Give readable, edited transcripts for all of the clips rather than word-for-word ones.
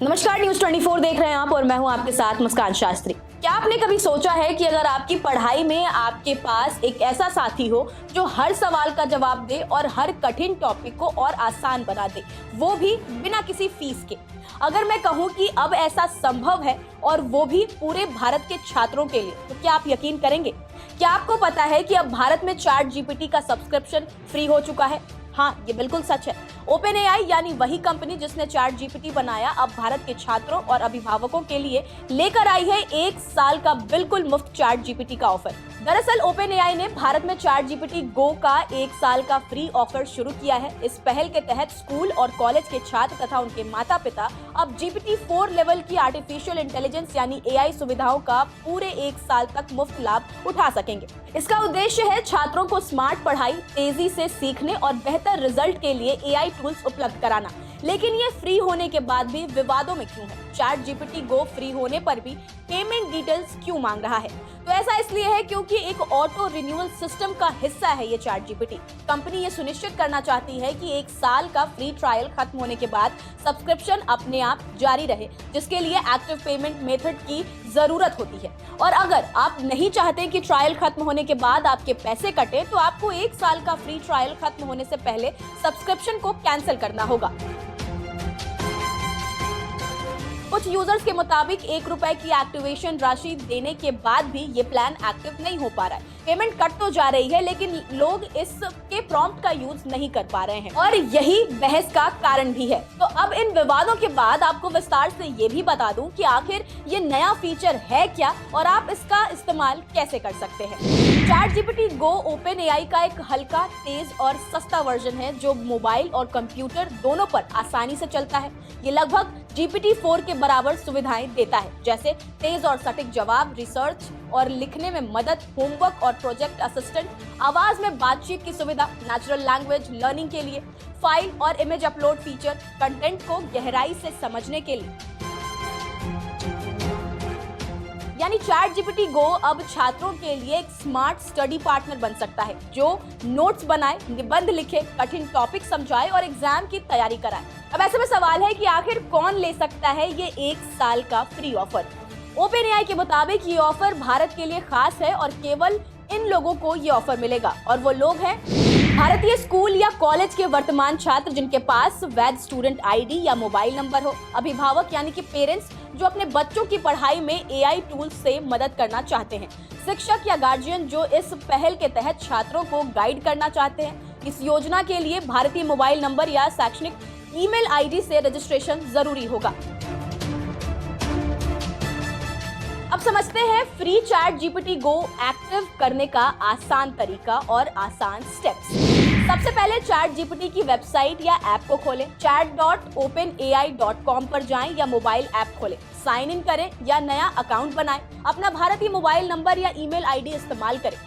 नमस्कार, न्यूज 24 देख रहे हैं आप और मैं हूं आपके साथ मुस्कान शास्त्री। क्या आपने कभी सोचा है कि अगर आपकी पढ़ाई में आपके पास एक ऐसा साथी हो जो हर सवाल का जवाब दे और हर कठिन टॉपिक को और आसान बना दे, वो भी बिना किसी फीस के। अगर मैं कहूं कि अब ऐसा संभव है और वो भी पूरे भारत के छात्रों के लिए, तो क्या आप यकीन करेंगे? क्या आपको पता है कि अब भारत में चैट जीपीटी का सब्सक्रिप्शन फ्री हो चुका है? हाँ, ये बिल्कुल सच है। ओपन एआई यानी वही कंपनी जिसने चैट जीपीटी बनाया, अब भारत के छात्रों और अभिभावकों के लिए लेकर आई है 1 साल का बिल्कुल मुफ्त चैट जीपीटी का ऑफर। दरअसल ओपन एआई ने भारत में चैट जीपीटी गो का 1 साल का फ्री ऑफर शुरू किया है। इस पहल के तहत स्कूल और कॉलेज के छात्र तथा उनके माता पिता अब जीपीटी 4 लेवल की आर्टिफिशियल इंटेलिजेंस यानी एआई सुविधाओं का पूरे 1 साल तक मुफ्त लाभ उठा सकेंगे। इसका उद्देश्य है छात्रों को स्मार्ट पढ़ाई, तेजी से सीखने और बेहतर रिजल्ट के लिए एआई टूल्स उपलब्ध कराना। लेकिन ये फ्री होने के बाद भी विवादों में क्यों है? चैट जीपीटी गो फ्री होने पर भी पेमेंट डिटेल्स क्यों मांग रहा है? तो ऐसा इसलिए है क्योंकि एक ऑटो रिन्यूअल सिस्टम का हिस्सा है ये चैट जीपीटी। कंपनी ये सुनिश्चित करना चाहती है कि 1 साल का फ्री ट्रायल खत्म होने के बाद सब्सक्रिप्शन अपने आप जारी रहे, जिसके लिए एक्टिव पेमेंट मेथड की जरूरत होती है। और अगर आप नहीं चाहते कि ट्रायल खत्म होने के बाद आपके पैसे कटे, तो आपको 1 साल का फ्री ट्रायल खत्म होने से पहले सब्सक्रिप्शन को कैंसिल करना होगा। कुछ यूजर्स के मुताबिक ₹1 की एक्टिवेशन राशि देने के बाद भी ये प्लान एक्टिव नहीं हो पा रहा है। पेमेंट कट तो जा रही है, लेकिन लोग इसके प्रॉम्प्ट का यूज नहीं कर पा रहे हैं और यही बहस का कारण भी है। तो अब इन विवादों के बाद आपको विस्तार से ये भी बता दूं कि आखिर ये नया फीचर है क्या और आप इसका इस्तेमाल कैसे कर सकते हैं। Chat GPT go open AI का एक हल्का, तेज और सस्ता वर्जन है जो मोबाइल और कंप्यूटर दोनों पर आसानी से चलता है। ये लगभग जीपीटी 4 के बराबर सुविधाएं देता है, जैसे तेज और सटीक जवाब, रिसर्च और लिखने में मदद, होमवर्क और प्रोजेक्ट असिस्टेंट, आवाज में बातचीत की सुविधा, नेचुरल लैंग्वेज लर्निंग के लिए, फाइल और इमेज अपलोड फीचर, कंटेंट को गहराई से समझने के लिए। यानी चैट जीपीटी गो अब छात्रों के लिए एक स्मार्ट स्टडी पार्टनर बन सकता है जो नोट्स बनाए, निबंध लिखे, कठिन टॉपिक समझाए और एग्जाम की तैयारी कराए। अब ऐसे में सवाल है कि आखिर कौन ले सकता है ये 1 साल का फ्री ऑफर? ओपन एआई के मुताबिक ये ऑफर भारत के लिए खास है और केवल इन लोगों को ये ऑफर मिलेगा, और वो लोग हैं भारतीय स्कूल या कॉलेज के वर्तमान छात्र जिनके पास वैध स्टूडेंट आईडी या मोबाइल नंबर हो, अभिभावक यानी कि पेरेंट्स जो अपने बच्चों की पढ़ाई में एआई टूल्स से मदद करना चाहते हैं, शिक्षक या गार्जियन जो इस पहल के तहत छात्रों को गाइड करना चाहते हैं। इस योजना के लिए भारतीय मोबाइल नंबर या शैक्षणिक ईमेल आईडी से रजिस्ट्रेशन जरूरी होगा। अब समझते हैं फ्री चैट जीपीटी गो एक्टिव करने का आसान तरीका और आसान स्टेप्स। सबसे पहले चैट जीपीटी की वेबसाइट या ऐप को खोलें। chat.openai.com पर जाएं या मोबाइल ऐप खोलें, साइन इन करें या नया अकाउंट बनाएं, अपना भारतीय मोबाइल नंबर या ईमेल आईडी इस्तेमाल करें।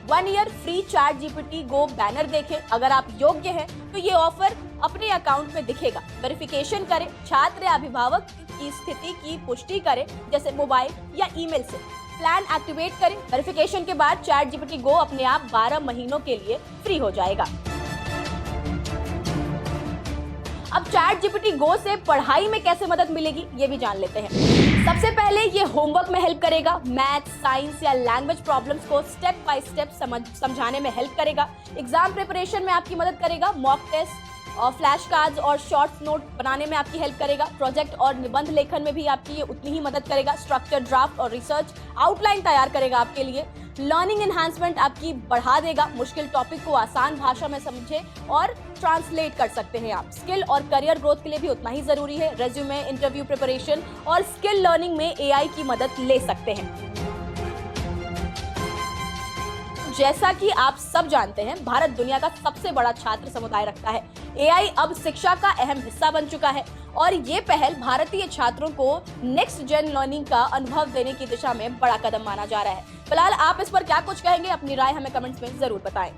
1 ईयर फ्री चैट जीपीटी गो बैनर देखें। अगर आप योग्य हैं तो ये ऑफर अपने अकाउंट में दिखेगा। वेरिफिकेशन करें, छात्र या अभिभावक की स्थिति की पुष्टि करें, जैसे मोबाइल या ईमेल से। प्लान एक्टिवेट करें। वेरिफिकेशन के बाद चैट जीपीटी गो अपने आप 12 महीनों के लिए फ्री हो जाएगा। अब चैट जीपीटी गो से पढ़ाई में कैसे मदद मिलेगी ये भी जान लेते हैं। सबसे पहले ये होमवर्क में हेल्प करेगा। मैथ, साइंस या लैंग्वेज प्रॉब्लम्स को स्टेप बाय स्टेप समझाने में हेल्प करेगा। एग्जाम प्रिपरेशन में आपकी मदद करेगा। मॉक टेस्ट और फ्लैश कार्ड्स और शॉर्ट्स नोट बनाने में आपकी हेल्प करेगा। प्रोजेक्ट और निबंध लेखन में भी आपकी ये उतनी ही मदद करेगा। स्ट्रक्चर, ड्राफ्ट और रिसर्च आउटलाइन तैयार करेगा आपके लिए। लर्निंग एनहांसमेंट आपकी बढ़ा देगा। मुश्किल टॉपिक को आसान भाषा में समझे और ट्रांसलेट कर सकते हैं आप। स्किल और करियर ग्रोथ के लिए भी उतना ही जरूरी है। रेज्यूमे, इंटरव्यू प्रिपरेशन और स्किल लर्निंग में एआई की मदद ले सकते हैं। जैसा कि आप सब जानते हैं, भारत दुनिया का सबसे बड़ा छात्र समुदाय रखता है। एआई अब शिक्षा का अहम हिस्सा बन चुका है और ये पहल भारतीय छात्रों को नेक्स्ट जेन लर्निंग का अनुभव देने की दिशा में बड़ा कदम माना जा रहा है। फिलहाल आप इस पर क्या कुछ कहेंगे? अपनी राय हमें कमेंट्स में जरूर बताएं।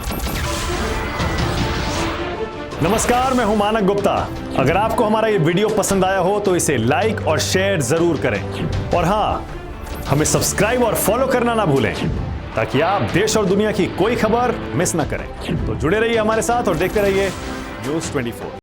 नमस्कार, मैं हूं मानक गुप्ता। अगर आपको हमारा ये वीडियो पसंद आया हो तो इसे लाइक और शेयर जरूर करें, और हाँ, हमें सब्सक्राइब और फॉलो करना ना भूलें ताकि आप देश और दुनिया की कोई खबर मिस ना करें। तो जुड़े रहिए हमारे साथ और देखते रहिए न्यूज 24।